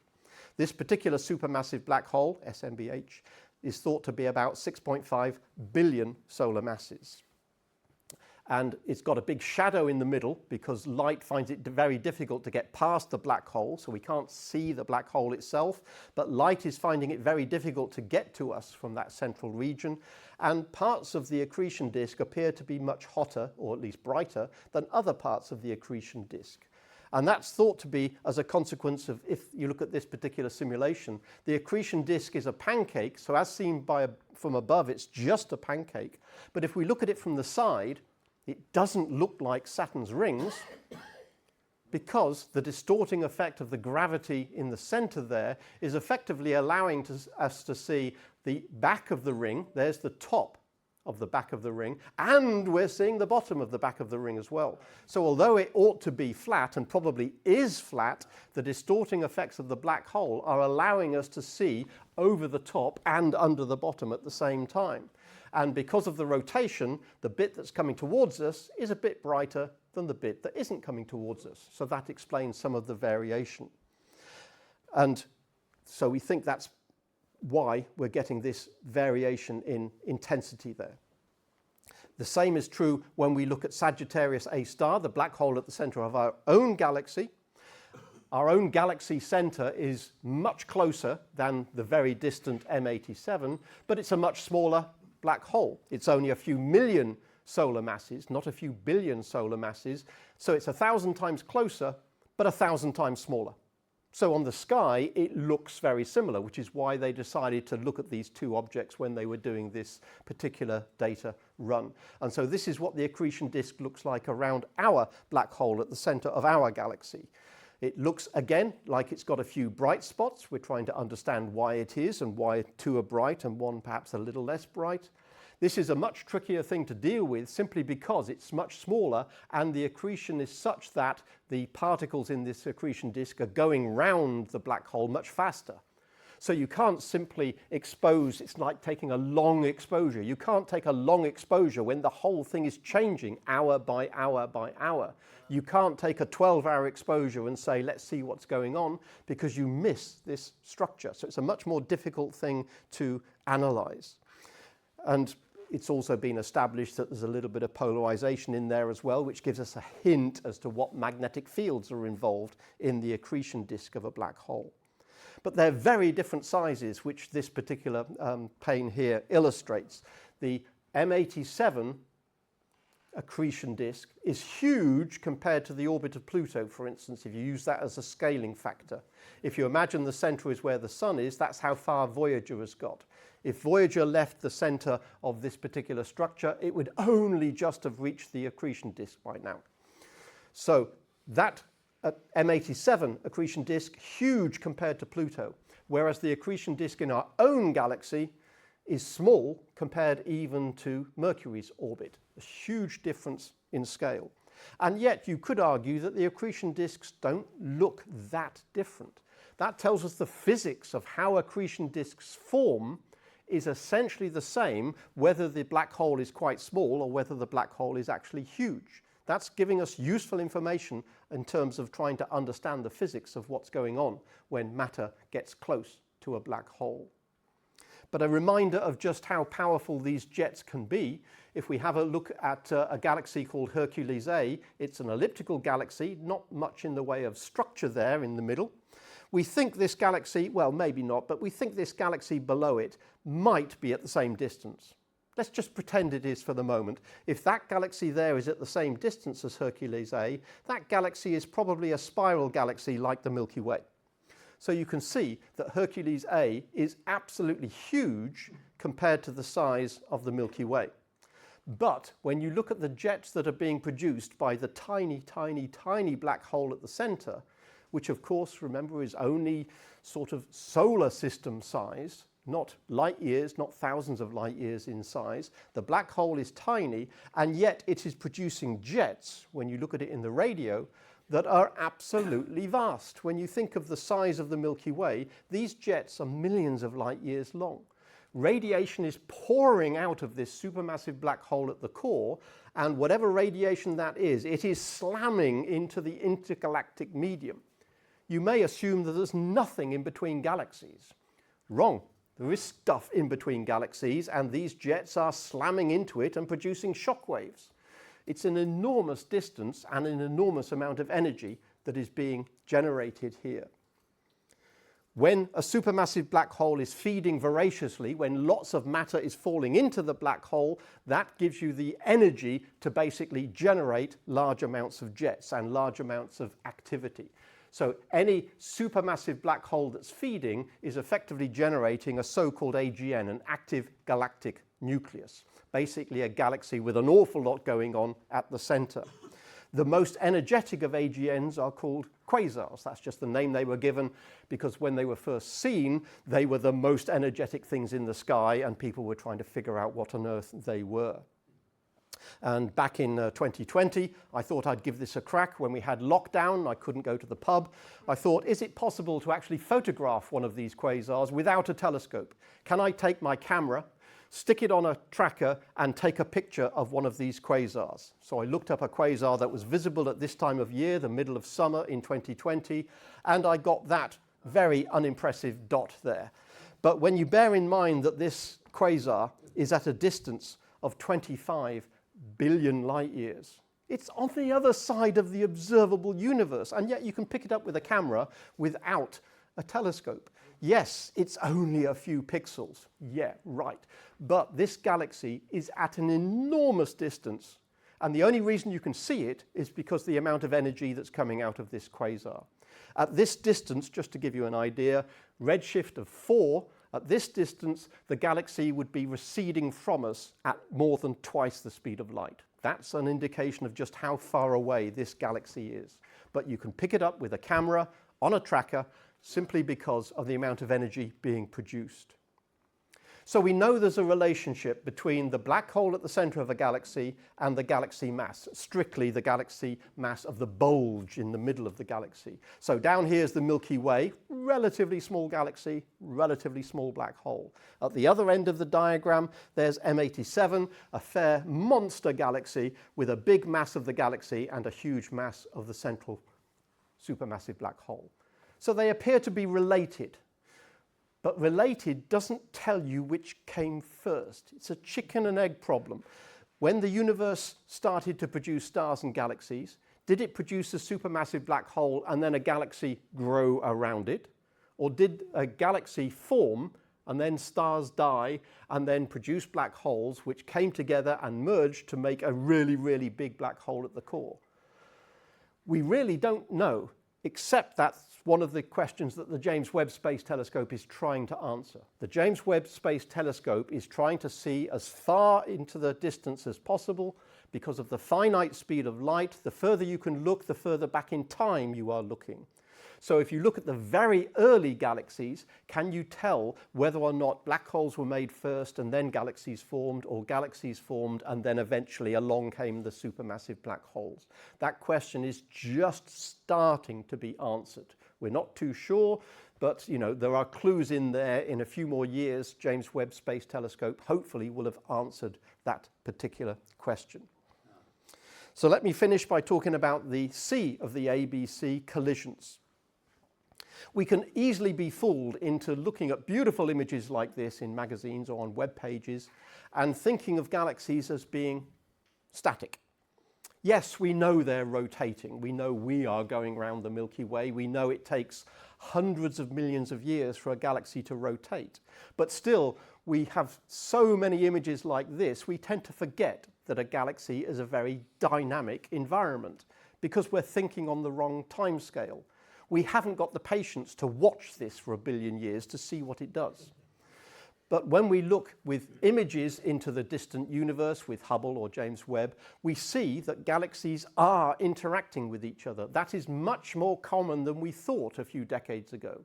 This particular supermassive black hole, SMBH, is thought to be about 6.5 billion solar masses. And it's got a big shadow in the middle because light finds it very difficult to get past the black hole, so we can't see the black hole itself, but light is finding it very difficult to get to us from that central region. And parts of the accretion disk appear to be much hotter, or at least brighter, than other parts of the accretion disk. And that's thought to be as a consequence of, if you look at this particular simulation, the accretion disk is a pancake, so as seen from above, it's just a pancake. But if we look at it from the side, it doesn't look like Saturn's rings because the distorting effect of the gravity in the center there is effectively allowing us to see the back of the ring. There's the top of the back of the ring, and we're seeing the bottom of the back of the ring as well. So although it ought to be flat, and probably is flat, the distorting effects of the black hole are allowing us to see over the top and under the bottom at the same time. And because of the rotation, the bit that's coming towards us is a bit brighter than the bit that isn't coming towards us. So that explains some of the variation. And so we think that's why we're getting this variation in intensity there. The same is true when we look at Sagittarius A star, the black hole at the center of our own galaxy. Our own galaxy center is much closer than the very distant M87, but it's a much smaller black hole. It's only a few million solar masses, not a few billion solar masses. So it's 1,000 times closer, but 1,000 times smaller. So on the sky, it looks very similar, which is why they decided to look at these two objects when they were doing this particular data run. And so this is what the accretion disk looks like around our black hole at the center of our galaxy. It looks, again, like it's got a few bright spots. We're trying to understand why it is and why two are bright and one perhaps a little less bright. This is a much trickier thing to deal with simply because it's much smaller and the accretion is such that the particles in this accretion disk are going round the black hole much faster. So you can't simply expose, it's like taking a long exposure. You can't take a long exposure when the whole thing is changing hour by hour by hour. You can't take a 12-hour exposure and say, let's see what's going on, because you miss this structure. So it's a much more difficult thing to analyze. And it's also been established that there's a little bit of polarization in there as well, which gives us a hint as to what magnetic fields are involved in the accretion disk of a black hole. But they're very different sizes, which this particular pane here illustrates. The M87 accretion disk is huge compared to the orbit of Pluto, for instance, if you use that as a scaling factor. If you imagine the center is where the sun is, that's how far Voyager has got. If Voyager left the center of this particular structure, it would only just have reached the accretion disk by now. So that M87 accretion disk, huge compared to Pluto, whereas the accretion disk in our own galaxy is small compared even to Mercury's orbit. A huge difference in scale. And yet you could argue that the accretion disks don't look that different. That tells us the physics of how accretion disks form is essentially the same whether the black hole is quite small or whether the black hole is actually huge. That's giving us useful information in terms of trying to understand the physics of what's going on when matter gets close to a black hole. But a reminder of just how powerful these jets can be, if we have a look at a galaxy called Hercules A, it's an elliptical galaxy, not much in the way of structure there in the middle. We think this galaxy, well, maybe not, but we think this galaxy below it might be at the same distance. Let's just pretend it is for the moment. If that galaxy there is at the same distance as Hercules A, that galaxy is probably a spiral galaxy like the Milky Way. So you can see that Hercules A is absolutely huge compared to the size of the Milky Way. But when you look at the jets that are being produced by the tiny, tiny, tiny black hole at the center, which of course, remember, is only sort of solar system size, not light years, not thousands of light years in size. The black hole is tiny, and yet it is producing jets, when you look at it in the radio, that are absolutely vast. When you think of the size of the Milky Way, these jets are millions of light years long. Radiation is pouring out of this supermassive black hole at the core, and whatever radiation that is, it is slamming into the intergalactic medium. You may assume that there's nothing in between galaxies. Wrong. There is stuff in between galaxies, and these jets are slamming into it and producing shock waves. It's an enormous distance and an enormous amount of energy that is being generated here. When a supermassive black hole is feeding voraciously, when lots of matter is falling into the black hole, that gives you the energy to basically generate large amounts of jets and large amounts of activity. So any supermassive black hole that's feeding is effectively generating a so-called AGN, an active galactic nucleus, basically a galaxy with an awful lot going on at the center. The most energetic of AGNs are called quasars. That's just the name they were given because when they were first seen, they were the most energetic things in the sky, and people were trying to figure out what on earth they were. And back in 2020, I thought I'd give this a crack. When we had lockdown, I couldn't go to the pub. I thought, is it possible to actually photograph one of these quasars without a telescope? Can I take my camera, stick it on a tracker, and take a picture of one of these quasars? So I looked up a quasar that was visible at this time of year, the middle of summer in 2020, and I got that very unimpressive dot there. But when you bear in mind that this quasar is at a distance of 25 billion light years, it's on the other side of the observable universe, and yet you can pick it up with a camera without a telescope. Yes, it's only a few pixels. Yeah, right. But this galaxy is at an enormous distance, and the only reason you can see it is because the amount of energy that's coming out of this quasar. At this distance, just to give you an idea, redshift of 4, at this distance, the galaxy would be receding from us at more than twice the speed of light. That's an indication of just how far away this galaxy is. But you can pick it up with a camera on a tracker simply because of the amount of energy being produced. So we know there's a relationship between the black hole at the center of a galaxy and the galaxy mass, strictly the galaxy mass of the bulge in the middle of the galaxy. So down here is the Milky Way, relatively small galaxy, relatively small black hole. At the other end of the diagram, there's M87, a fair monster galaxy with a big mass of the galaxy and a huge mass of the central supermassive black hole. So they appear to be related. But related doesn't tell you which came first. It's a chicken and egg problem. When the universe started to produce stars and galaxies, did it produce a supermassive black hole and then a galaxy grow around it? Or did a galaxy form and then stars die and then produce black holes which came together and merged to make a really, really big black hole at the core? We really don't know, except that's one of the questions that the James Webb Space Telescope is trying to answer. The James Webb Space Telescope is trying to see as far into the distance as possible because of the finite speed of light. The further you can look, the further back in time you are looking. So if you look at the very early galaxies, can you tell whether or not black holes were made first and then galaxies formed, or galaxies formed and then eventually along came the supermassive black holes? That question is just starting to be answered. We're not too sure, but there are clues in there. In a few more years, James Webb Space Telescope hopefully will have answered that particular question. So let me finish by talking about the C of the ABC, collisions. We can easily be fooled into looking at beautiful images like this in magazines or on web pages and thinking of galaxies as being static. Yes, we know they're rotating. We know we are going around the Milky Way. We know it takes hundreds of millions of years for a galaxy to rotate. But still, we have so many images like this, we tend to forget that a galaxy is a very dynamic environment because we're thinking on the wrong timescale. We haven't got the patience to watch this for 1 billion years to see what it does. But when we look with images into the distant universe with Hubble or James Webb, we see that galaxies are interacting with each other. That is much more common than we thought a few decades ago.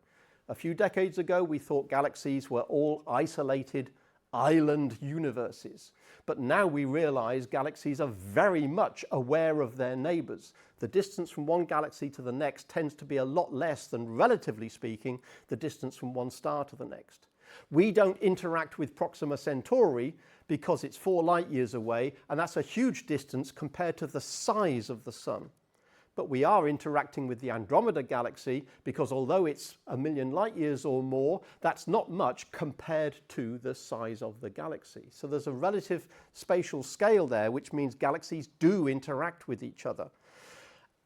A few decades ago, we thought galaxies were all isolated island universes. But now we realize galaxies are very much aware of their neighbors. The distance from one galaxy to the next tends to be a lot less than, relatively speaking, the distance from one star to the next. We don't interact with Proxima Centauri because it's 4 light years away, and that's a huge distance compared to the size of the Sun. But we are interacting with the Andromeda galaxy because although it's 1 million light years or more, that's not much compared to the size of the galaxy. So there's a relative spatial scale there, which means galaxies do interact with each other.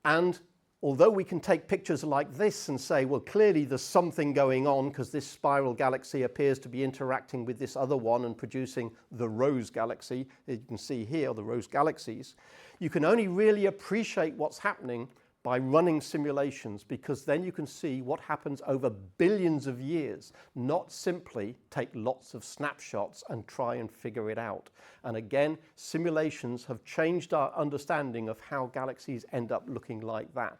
And although we can take pictures like this and say, well, clearly there's something going on because this spiral galaxy appears to be interacting with this other one and producing the Rose galaxy, as you can see here, the Rose galaxies, you can only really appreciate what's happening by running simulations, because then you can see what happens over billions of years, not simply take lots of snapshots and try and figure it out. And again, simulations have changed our understanding of how galaxies end up looking like that.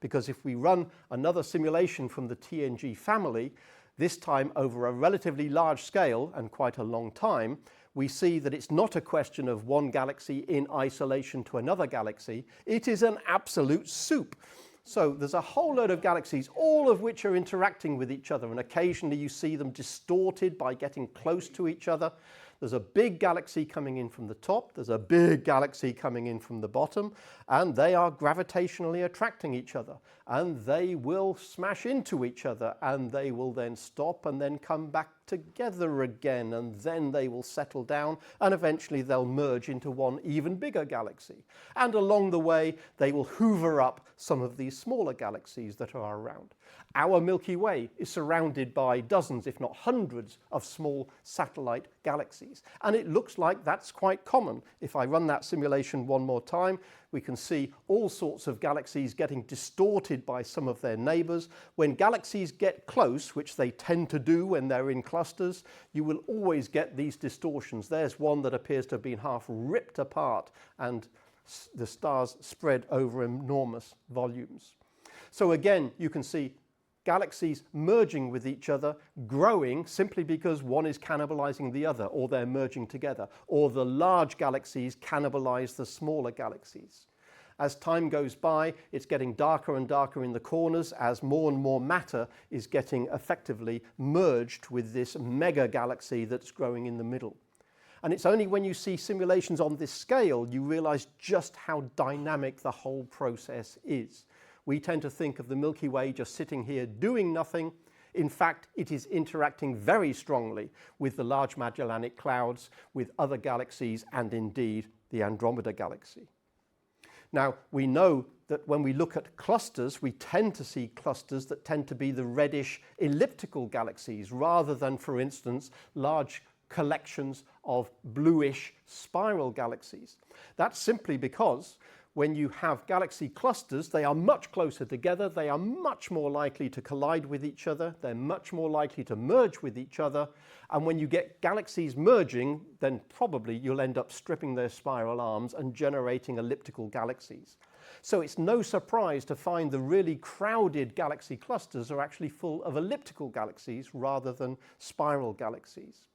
Because if we run another simulation from the TNG family, this time over a relatively large scale and quite a long time, we see that it's not a question of one galaxy in isolation to another galaxy. It is an absolute soup. So there's a whole load of galaxies, all of which are interacting with each other, and occasionally you see them distorted by getting close to each other. There's a big galaxy coming in from the top, there's a big galaxy coming in from the bottom, and they are gravitationally attracting each other, and they will smash into each other, and they will then stop and then come back together again, and then they will settle down, and eventually they'll merge into one even bigger galaxy. And along the way, they will hoover up some of these smaller galaxies that are around. Our Milky Way is surrounded by dozens, if not hundreds, of small satellite galaxies. And it looks like that's quite common. If I run that simulation one more time, we can see all sorts of galaxies getting distorted by some of their neighbors. When galaxies get close, which they tend to do when they're in clusters, you will always get these distortions. There's one that appears to have been half ripped apart, and the stars spread over enormous volumes. So again, you can see galaxies merging with each other, growing simply because one is cannibalizing the other, or they're merging together, or the large galaxies cannibalize the smaller galaxies. As time goes by, it's getting darker and darker in the corners as more and more matter is getting effectively merged with this mega galaxy that's growing in the middle. And it's only when you see simulations on this scale you realize just how dynamic the whole process is. We tend to think of the Milky Way just sitting here doing nothing. In fact, it is interacting very strongly with the Large Magellanic Clouds, with other galaxies, and indeed the Andromeda galaxy. Now, we know that when we look at clusters, we tend to see clusters that tend to be the reddish elliptical galaxies, rather than, for instance, large collections of bluish spiral galaxies. That's simply because when you have galaxy clusters, they are much closer together, they are much more likely to collide with each other, they're much more likely to merge with each other, and when you get galaxies merging, then probably you'll end up stripping their spiral arms and generating elliptical galaxies. So it's no surprise to find the really crowded galaxy clusters are actually full of elliptical galaxies rather than spiral galaxies.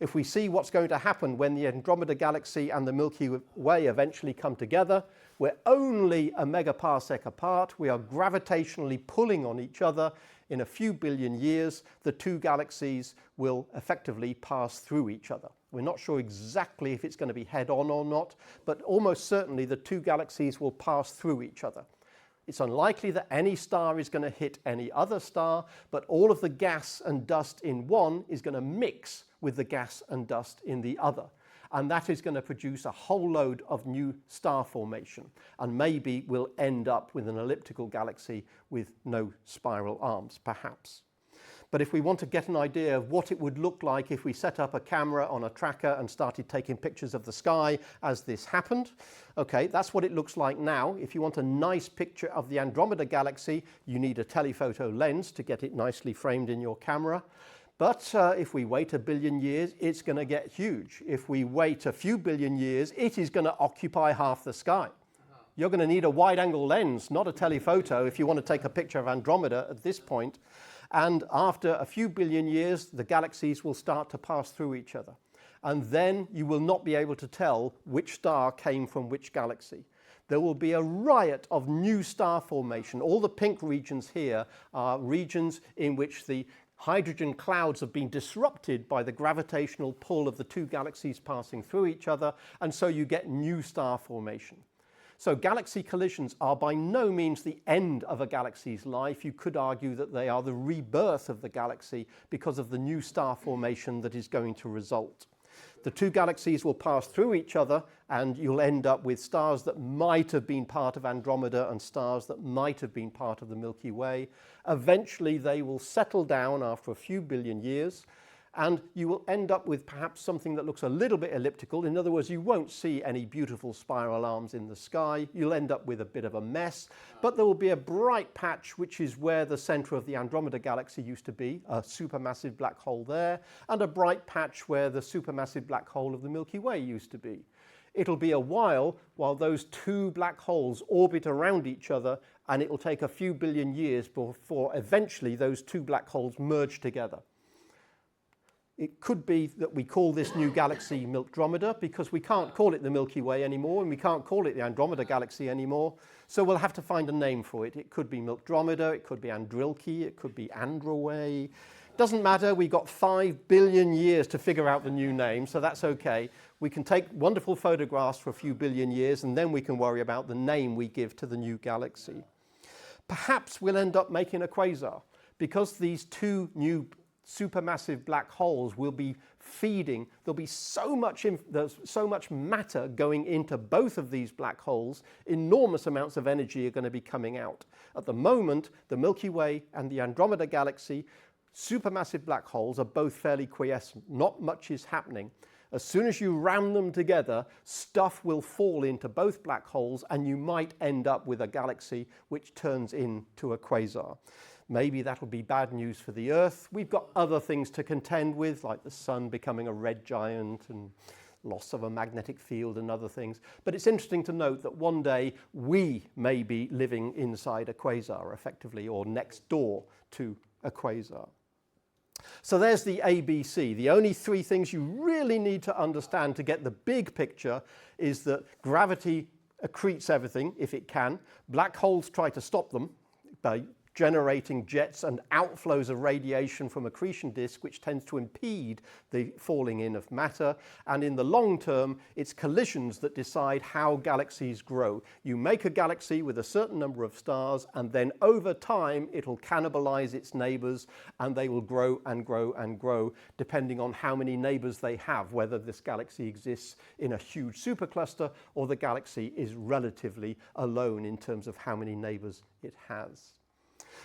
If we see what's going to happen when the Andromeda Galaxy and the Milky Way eventually come together, we're only a megaparsec apart. We are gravitationally pulling on each other. In a few billion years, the two galaxies will effectively pass through each other. We're not sure exactly if it's going to be head-on or not, but almost certainly the two galaxies will pass through each other. It's unlikely that any star is going to hit any other star, but all of the gas and dust in one is going to mix with the gas and dust in the other. And that is going to produce a whole load of new star formation. And maybe we'll end up with an elliptical galaxy with no spiral arms, perhaps. But if we want to get an idea of what it would look like if we set up a camera on a tracker and started taking pictures of the sky as this happened, okay, that's what it looks like now. If you want a nice picture of the Andromeda Galaxy, you need a telephoto lens to get it nicely framed in your camera. But if we wait a billion years, it's going to get huge. If we wait a few billion years, it is going to occupy half the sky. You're going to need a wide-angle lens, not a telephoto, if you want to take a picture of Andromeda at this point. And after a few billion years, the galaxies will start to pass through each other. And then you will not be able to tell which star came from which galaxy. There will be a riot of new star formation. All the pink regions here are regions in which the hydrogen clouds have been disrupted by the gravitational pull of the two galaxies passing through each other, and so you get new star formation. So galaxy collisions are by no means the end of a galaxy's life. You could argue that they are the rebirth of the galaxy because of the new star formation that is going to result. The two galaxies will pass through each other, and you'll end up with stars that might have been part of Andromeda and stars that might have been part of the Milky Way. Eventually, they will settle down after a few billion years, and you will end up with perhaps something that looks a little bit elliptical. In other words, you won't see any beautiful spiral arms in the sky. You'll end up with a bit of a mess, but there will be a bright patch, which is where the center of the Andromeda Galaxy used to be, a supermassive black hole there, and a bright patch where the supermassive black hole of the Milky Way used to be. It'll be a while those two black holes orbit around each other, and it'll take a few billion years before eventually those two black holes merge together. It could be that we call this new galaxy Milkdromeda because we can't call it the Milky Way anymore, and we can't call it the Andromeda Galaxy anymore. So we'll have to find a name for it. It could be Milkdromeda, it could be Andrilke, it could be Androway. Doesn't matter, we've got 5 billion years to figure out the new name, so that's okay. We can take wonderful photographs for a few billion years, and then we can worry about the name we give to the new galaxy. Perhaps we'll end up making a quasar, because these two new supermassive black holes will be feeding. There'll be there's so much matter going into both of these black holes. Enormous amounts of energy are going to be coming out. At the moment, the Milky Way and the Andromeda Galaxy, supermassive black holes, are both fairly quiescent. Not much is happening. As soon as you ram them together, stuff will fall into both black holes, and you might end up with a galaxy which turns into a quasar. Maybe that'll be bad news for the Earth. We've got other things to contend with, like the sun becoming a red giant and loss of a magnetic field and other things. But it's interesting to note that one day we may be living inside a quasar, effectively, or next door to a quasar. So there's the ABC. The only three things you really need to understand to get the big picture is that gravity accretes everything, if it can. Black holes try to stop them by generating jets and outflows of radiation from accretion disk, which tends to impede the falling in of matter. And in the long term, it's collisions that decide how galaxies grow. You make a galaxy with a certain number of stars, and then over time, it'll cannibalize its neighbors, and they will grow and grow and grow, depending on how many neighbors they have, whether this galaxy exists in a huge supercluster or the galaxy is relatively alone in terms of how many neighbors it has.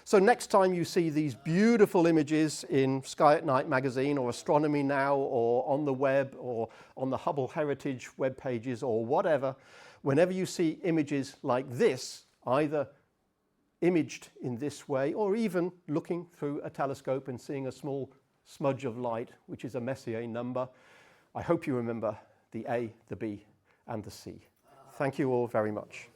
So next time you see these beautiful images in Sky at Night magazine or Astronomy Now or on the web or on the Hubble Heritage web pages or whatever, whenever you see images like this, either imaged in this way or even looking through a telescope and seeing a small smudge of light, which is a Messier number, I hope you remember the A, the B, and the C. Thank you all very much.